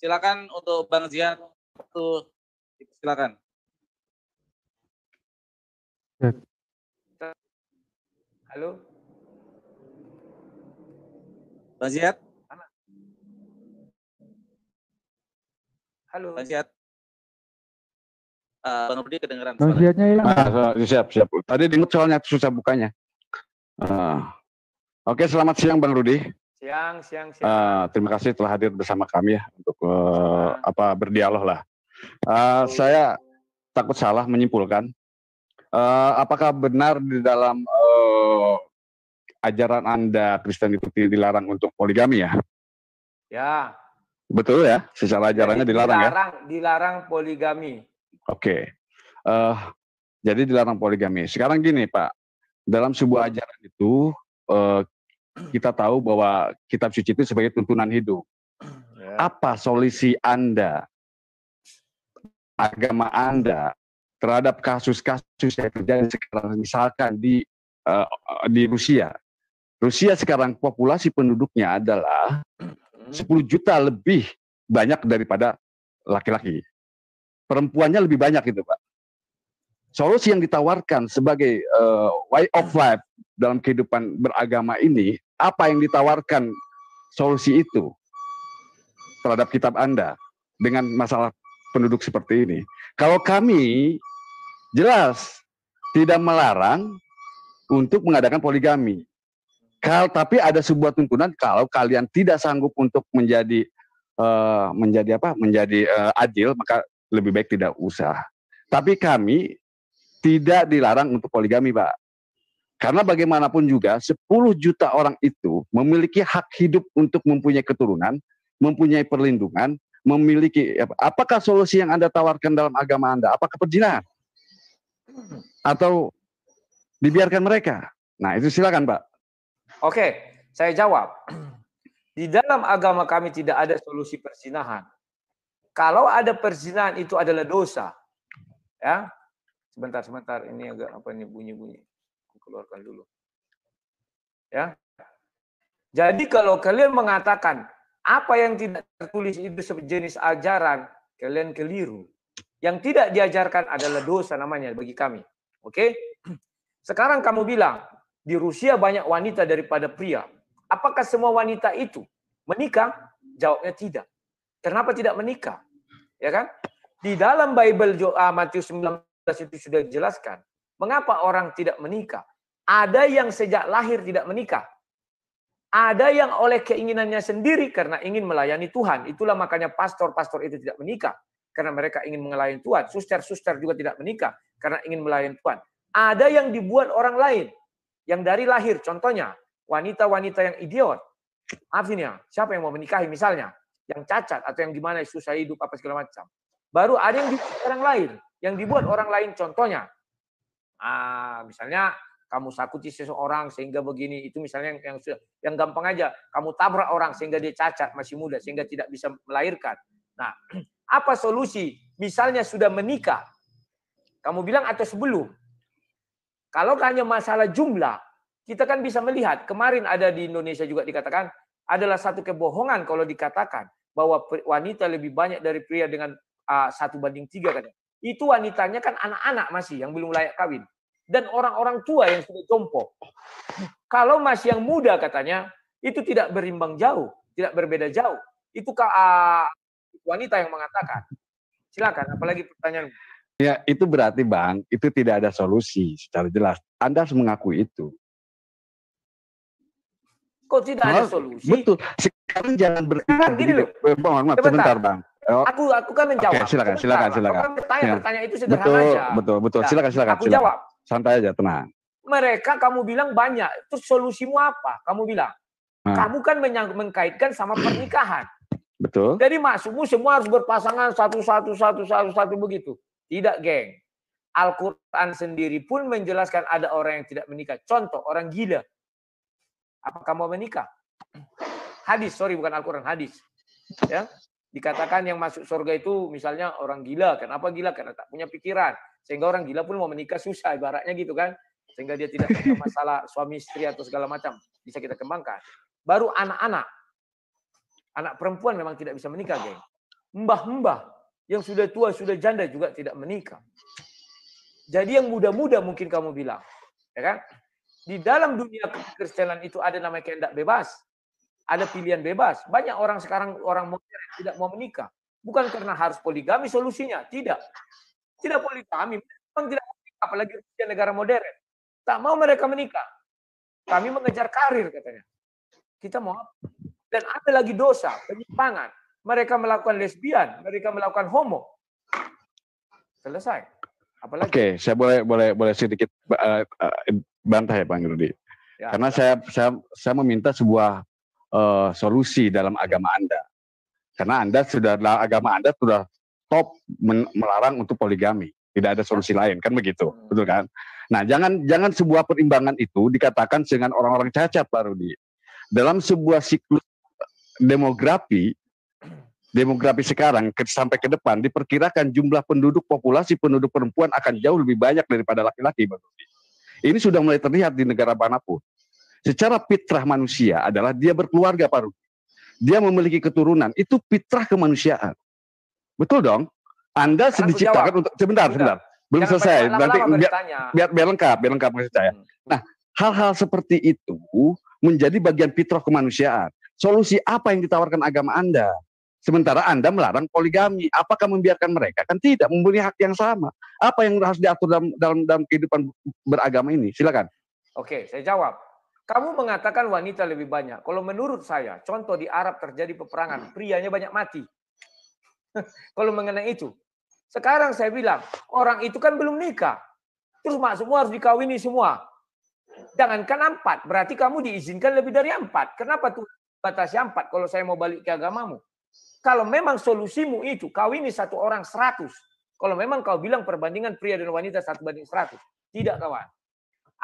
Silakan untuk Bang Ziad. Silakan. Halo. Bang Ziad. Halo. Bang Ziad. Bang Rudi kedengeran Bang Ziadnya hilang. Siap. Tadi di soalnya susah bukanya. Oke, selamat siang Bang Rudi. Siang. Terima kasih telah hadir bersama kami ya untuk berdialog lah. Saya takut salah menyimpulkan. Apakah benar di dalam ajaran Anda Kristen itu dilarang untuk poligami ya? Ya. Betul ya, secara ajarannya dilarang ya? Dilarang poligami. Oke. Jadi dilarang poligami. Sekarang gini Pak, dalam sebuah ajaran itu kita tahu bahwa kitab suci itu sebagai tuntunan hidup. Ya. Apa solusi Anda, agama Anda terhadap kasus-kasus yang terjadi sekarang, misalkan di Rusia. Rusia sekarang populasi penduduknya adalah 10 juta lebih banyak daripada laki-laki. Perempuannya lebih banyak itu Pak. Solusi yang ditawarkan sebagai way of life dalam kehidupan beragama ini, apa yang ditawarkan solusi itu terhadap kitab Anda dengan masalah penduduk seperti ini? Kalau kami jelas tidak melarang untuk mengadakan poligami. Tapi ada sebuah tuntunan kalau kalian tidak sanggup untuk menjadi adil, maka lebih baik tidak usah. Tapi kami tidak dilarang untuk poligami, Pak. Karena bagaimanapun juga 10 juta orang itu memiliki hak hidup untuk mempunyai keturunan, mempunyai perlindungan, memiliki apakah solusi yang Anda tawarkan dalam agama Anda? Apakah perzinahan? Atau dibiarkan mereka? Nah, itu silakan, Pak. Oke, saya jawab. Di dalam agama kami tidak ada solusi perzinahan. Kalau ada perzinahan itu adalah dosa. Ya. Sebentar, ini agak bunyi-bunyi. Aku keluarkan dulu. Ya. Jadi kalau kalian mengatakan apa yang tidak tertulis itu sejenis ajaran, kalian keliru. Yang tidak diajarkan adalah dosa namanya bagi kami. Oke? Sekarang kamu bilang di Rusia banyak wanita daripada pria. Apakah semua wanita itu menikah? Jawabnya tidak. Kenapa tidak menikah? Ya kan? Di dalam Bible Matius 19 itu sudah dijelaskan. Mengapa orang tidak menikah? Ada yang sejak lahir tidak menikah. Ada yang oleh keinginannya sendiri karena ingin melayani Tuhan. Itulah makanya pastor-pastor itu tidak menikah. Karena mereka ingin melayani Tuhan. Suster-suster juga tidak menikah karena ingin melayani Tuhan. Ada yang dibuat orang lain. Yang dari lahir. Contohnya, wanita-wanita yang idiot. Maafin ya, siapa yang mau menikahi misalnya? Yang cacat atau yang gimana, susah hidup, apa segala macam. Baru ada yang dibuat orang lain. Yang dibuat orang lain contohnya. Misalnya kamu sakuti seseorang sehingga begini, itu misalnya yang gampang aja. Kamu tabrak orang sehingga dia cacat, masih muda, sehingga tidak bisa melahirkan. Nah, apa solusi? Misalnya sudah menikah. Kamu bilang atau sebelum? Kalau hanya masalah jumlah, kita kan bisa melihat. Kemarin ada di Indonesia juga dikatakan, adalah satu kebohongan kalau dikatakan bahwa wanita lebih banyak dari pria dengan 1:3 katanya. Itu wanitanya kan anak-anak masih yang belum layak kawin. Dan orang-orang tua yang sudah jompo. Kalau masih yang muda katanya, itu tidak berimbang jauh. Tidak berbeda jauh. Itu wanita yang mengatakan. Silakan, apalagi pertanyaan. Ya, itu berarti Bang, itu tidak ada solusi secara jelas. Anda harus mengakui itu. Kok tidak ada solusi? Betul. Sekarang jangan berpikir begitu. Sebentar, Bang. Aku kan menjawab. Oke, silakan. Kamu bertanya itu sederhana aja. Betul. Silakan. Aku jawab. Santai aja, tenang. Mereka kamu bilang banyak. Terus solusimu apa? Kamu bilang. Kamu kan mengkaitkan sama pernikahan. Betul. Jadi maksudmu semua harus berpasangan satu begitu. Tidak, geng. Al-Quran sendiri pun menjelaskan ada orang yang tidak menikah. Contoh, orang gila. Apakah mau menikah? Hadis, bukan Al-Quran, hadis. Ya. Dikatakan yang masuk surga itu misalnya orang gila. Kenapa gila? Karena tak punya pikiran. Sehingga orang gila pun mau menikah susah, ibaratnya gitu kan. Sehingga dia tidak punya masalah suami istri atau segala macam. Bisa kita kembangkan. Baru anak-anak. Anak perempuan memang tidak bisa menikah, geng. mbah-mbah yang sudah tua, sudah janda juga tidak menikah. Jadi yang muda-muda mungkin kamu bilang, ya kan? Di dalam dunia kekristenan itu ada namanya kehendak bebas. Ada pilihan bebas. Banyak orang sekarang, orang modern tidak mau menikah. Bukan karena harus poligami solusinya. Tidak. Tidak poligami. Memang tidak mau menikah. Apalagi di negara modern. Tak mau mereka menikah. Kami mengejar karir katanya. Kita mau apa? Dan ada lagi dosa, penyimpangan. Mereka melakukan lesbian. Mereka melakukan homo. Selesai. Apalagi? Oke, saya boleh sedikit bantah ya Bang Rudi. Ya, Karena saya meminta sebuah solusi dalam agama Anda. Karena agama Anda sudah top melarang untuk poligami. Tidak ada solusi lain, kan begitu, betul kan? Nah, jangan sebuah perimbangan itu dikatakan dengan orang-orang cacat, Pak Rudi. Dalam sebuah siklus demografi sekarang sampai ke depan diperkirakan jumlah populasi penduduk perempuan akan jauh lebih banyak daripada laki-laki, Pak Rudi. Ini sudah mulai terlihat di negara manapun. Secara fitrah manusia adalah dia berkeluarga, Pak Rudi. Dia memiliki keturunan, itu fitrah kemanusiaan. Betul dong? Anda diciptakan untuk sebentar. Belum selesai. Nanti biar lengkap maksud saya. Nah, hal-hal seperti itu menjadi bagian fitrah kemanusiaan. Solusi apa yang ditawarkan agama Anda? Sementara Anda melarang poligami. Apakah membiarkan mereka? Kan tidak, mempunyai hak yang sama. Apa yang harus diatur dalam kehidupan beragama ini? Silakan. Oke, saya jawab. Kamu mengatakan wanita lebih banyak. Kalau menurut saya, contoh di Arab terjadi peperangan, prianya banyak mati. Kalau mengenai itu. Sekarang saya bilang, orang itu kan belum nikah. Terus semua harus dikawini semua. Jangankan 4, berarti kamu diizinkan lebih dari 4. Kenapa tuh batasi 4 kalau saya mau balik ke agamamu? Kalau memang solusimu itu, kawini satu orang 100. Kalau memang kau bilang perbandingan pria dan wanita 1:100. Tidak kawan.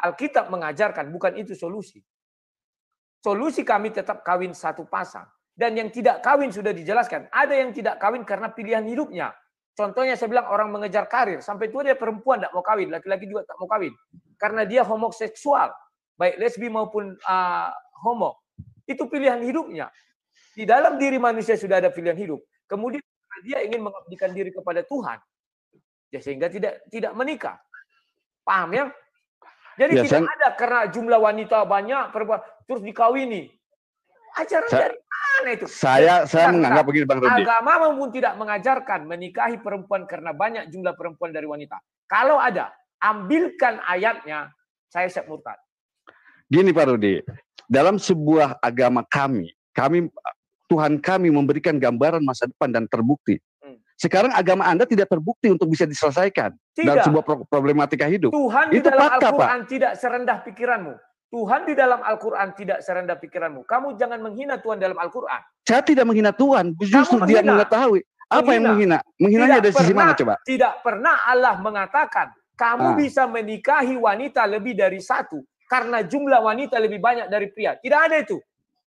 Alkitab mengajarkan bukan itu solusi. Solusi kami tetap kawin satu pasang. Dan yang tidak kawin sudah dijelaskan. Ada yang tidak kawin karena pilihan hidupnya. Contohnya saya bilang orang mengejar karir. Sampai tua dia perempuan tidak mau kawin. Laki-laki juga tak mau kawin. Karena dia homoseksual. Baik lesbi maupun homo. Itu pilihan hidupnya. Di dalam diri manusia sudah ada pilihan hidup. Kemudian dia ingin mengabdikan diri kepada Tuhan. Ya, sehingga tidak menikah. Paham ya? Jadi ya, tidak ada karena jumlah wanita banyak perempuan terus dikawini. Ajaran dari mana itu? Saya menganggap begini Bang Rudi. Agama maupun tidak mengajarkan menikahi perempuan karena banyak jumlah perempuan dari wanita. Kalau ada, ambilkan ayatnya, saya siap murtad. Gini Pak Rudi, dalam sebuah agama Tuhan kami memberikan gambaran masa depan dan terbukti. Sekarang agama Anda tidak terbukti untuk bisa diselesaikan dalam sebuah problematika hidup. Tuhan di dalam Al-Quran tidak serendah pikiranmu. Tuhan di dalam Al-Quran tidak serendah pikiranmu. Kamu jangan menghina Tuhan dalam Al-Quran. Saya tidak menghina Tuhan, justru dia mengetahui. Apa yang menghina? Menghinanya dari sisi mana coba? Tidak pernah Allah mengatakan, kamu bisa menikahi wanita lebih dari 1 karena jumlah wanita lebih banyak dari pria. Tidak ada itu.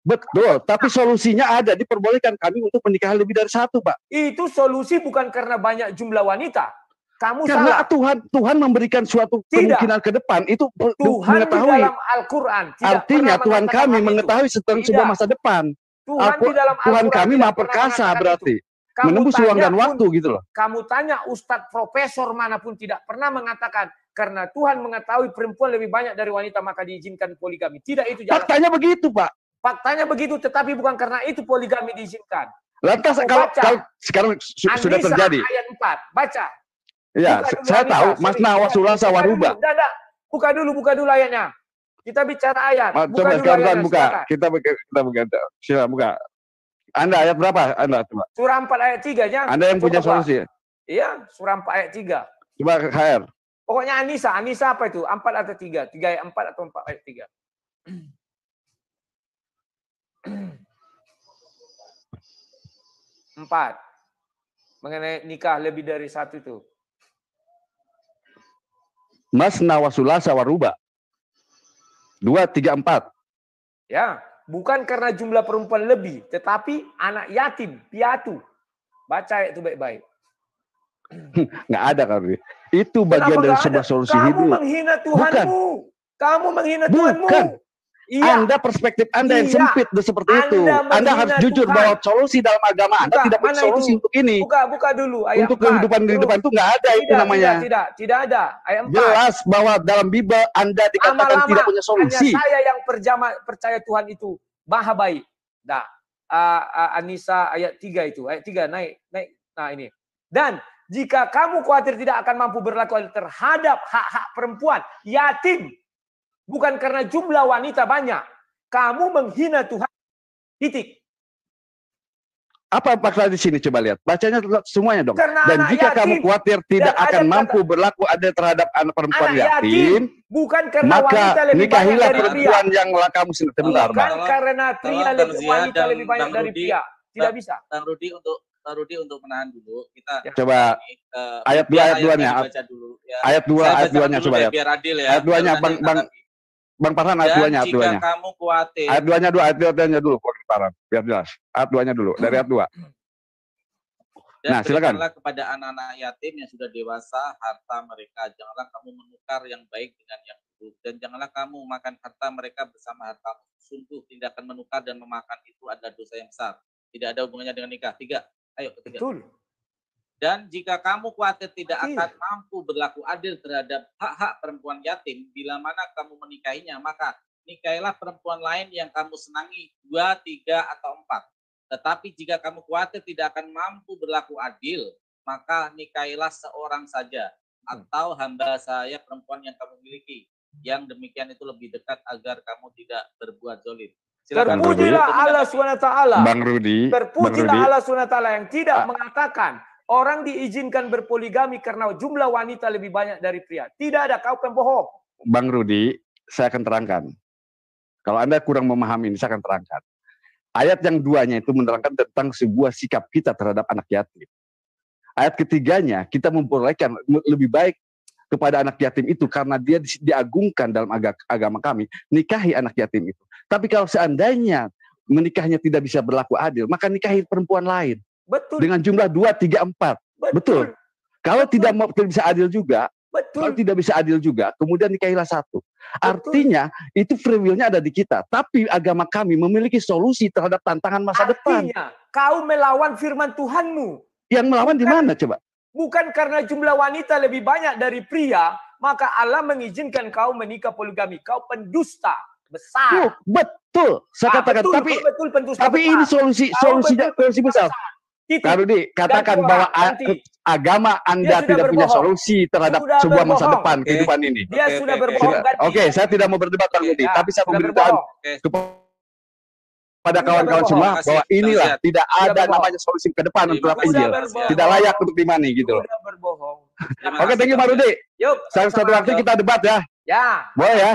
Betul, tapi solusinya ada, diperbolehkan kami untuk menikah lebih dari 1, Pak. Itu solusi bukan karena banyak jumlah wanita. Kamu karena salah. Tuhan memberikan suatu kemungkinan ke depan, itu Tuhan mengetahui. Di dalam Al-Quran artinya Tuhan kami mengetahui sebuah masa depan. Tuhan kami maha perkasa berarti. Menembus ruang dan waktu gitu loh. Kamu tanya Ustadz Profesor manapun tidak pernah mengatakan karena Tuhan mengetahui perempuan lebih banyak dari wanita maka diizinkan poligami. Tidak itu jalan. Faktanya begitu, Pak. Faktanya begitu, tetapi bukan karena itu poligami diizinkan. Lantas kalau sekarang sudah terjadi. Ayat 4, baca. Ya, saya tahu. Masna wa sulasa wa ruba. Buka dulu ayatnya. Kita bicara ayat. Coba sekarang buka. Kita buka. Silakan buka. Anda ayat berapa? Anda coba. Surah 4 ayat 3-nya. Anda yang punya solusi. Iya, surah 4 ayat 3. Coba HR. Pokoknya Anissa apa itu? 4 atau 3? 3 ayat 4 atau 4 ayat 3? 4 mengenai nikah lebih dari 1 itu. Masna wa sulasa wa ruba. 2, 3, 4. Ya, bukan karena jumlah perempuan lebih, tetapi anak yatim, piatu. Baca itu baik-baik. Nggak ada kali. Itu bagian dari sebuah solusi hidup. Kamu menghina Tuhanmu. Kamu menghina Tuhanmu. Iya. Anda perspektif Anda yang Iya. sempit seperti itu. Anda Anda harus menghina jujur Tuhan. bahwa solusi dalam agama Anda Buka, tidak punya mana solusi itu? untuk ini. Buka dulu ayat Untuk 4. kehidupan itu nggak ada itu namanya. Tidak ada. Ayat 4. Jelas bahwa dalam Bible Anda dikatakan Lama-lama tidak punya hanya solusi. saya yang percaya Tuhan itu maha baik. Nah, Anisa ayat 3 itu. Ayat 3 naik. Nah ini. Dan jika kamu khawatir tidak akan mampu berlaku adil terhadap hak-hak perempuan, yatim, bukan karena jumlah wanita banyak, kamu menghina Tuhan. Titik. Apa makna di sini? Coba lihat. Bacanya semuanya dong. Karena Dan anak jika yatim, kamu khawatir tidak dan akan ada mampu berlaku adil terhadap anak perempuan anak yatim, bukan karena wanita maka lebih banyak nikahilah dari pria. perempuan yang kamu senang. Bentar, Bukan Bang. karena pria Bang lebih Ziad wanita dan lebih banyak Bang dari Rudi, pria. Tidak bisa. Bang Rudi untuk menahan dulu. Kita Coba ayat biar 2 ayat 2-nya. dibaca dulu ya. Ayat 2 Saya ayat bacakan 2-nya dulu coba deh, lihat. biar adil ya. Ayat 2-nya Biar nanti Bang Farhan ayat dan 2-nya ayat jika 2-nya. kamu khawatir Ayat 2-nya dulu, ayat 2-nya dulu Bang Farhan. Biar jelas. Ayat 2-nya dulu, dari ayat 2. dan Nah, silakan. berikanlah kepada anak-anak yatim yang sudah dewasa harta mereka. Janganlah kamu menukar yang baik dengan yang buruk. Dan janganlah kamu makan harta mereka bersama harta. Sungguh tindakan menukar dan memakan itu adalah dosa yang besar. Tidak ada hubungannya dengan nikah. 3. Ayo ketiga. Betul. Dan jika kamu khawatir tidak Betul. akan mampu berlaku adil terhadap hak-hak perempuan yatim, bila mana kamu menikahinya, maka nikahilah perempuan lain yang kamu senangi, 2, 3, atau 4. Tetapi jika kamu khawatir tidak akan mampu berlaku adil, maka nikahilah seorang saja, atau hamba saya perempuan yang kamu miliki. Yang demikian itu lebih dekat agar kamu tidak berbuat zalim. Silakan. Terpujilah Allah SWT. Bang Rudi, Terpujilah Allah SWT yang tidak mengatakan orang diizinkan berpoligami karena jumlah wanita lebih banyak dari pria. Tidak ada, kau pembohong. Bang Rudi, saya akan terangkan. Kalau Anda kurang memahami ini, saya akan terangkan. Ayat yang 2-nya itu menerangkan tentang sebuah sikap kita terhadap anak yatim. Ayat ketiganya, kita memperolehkan lebih baik kepada anak yatim itu karena dia diagungkan dalam agama kami, nikahi anak yatim itu. Tapi kalau seandainya menikahnya tidak bisa berlaku adil, maka nikahi perempuan lain. Betul. Dengan jumlah 2, 3, 4. Betul. Kalau tidak bisa adil juga, kalau tidak bisa adil juga, kemudian nikahilah satu. Artinya itu free will-nya ada di kita. Tapi agama kami memiliki solusi terhadap tantangan masa depan. Artinya kau melawan firman Tuhanmu. Yang melawan di mana coba? Bukan karena jumlah wanita lebih banyak dari pria, maka Allah mengizinkan kau menikah poligami. Kau pendusta besar. Betul. Saya katakan. Betul, pendusta tapi besar. ini solusi besar. Kalau dikatakan bahwa agama Anda tidak punya solusi terhadap sebuah masa depan kehidupan ini. Dia sudah berbohong. Oke, saya tidak mau berdebat Bang Rudi, tapi saya memberitahu kepada kawan-kawan semua bahwa inilah tidak ada namanya solusi ke depan untuk Injil. Tidak layak untuk dimani gitu loh. Oke, thank you Bang Rudi. Yuk, Suatu waktu kita debat ya. Ya. Boleh ya?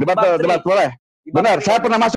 Debat boleh. Benar, saya pernah masuk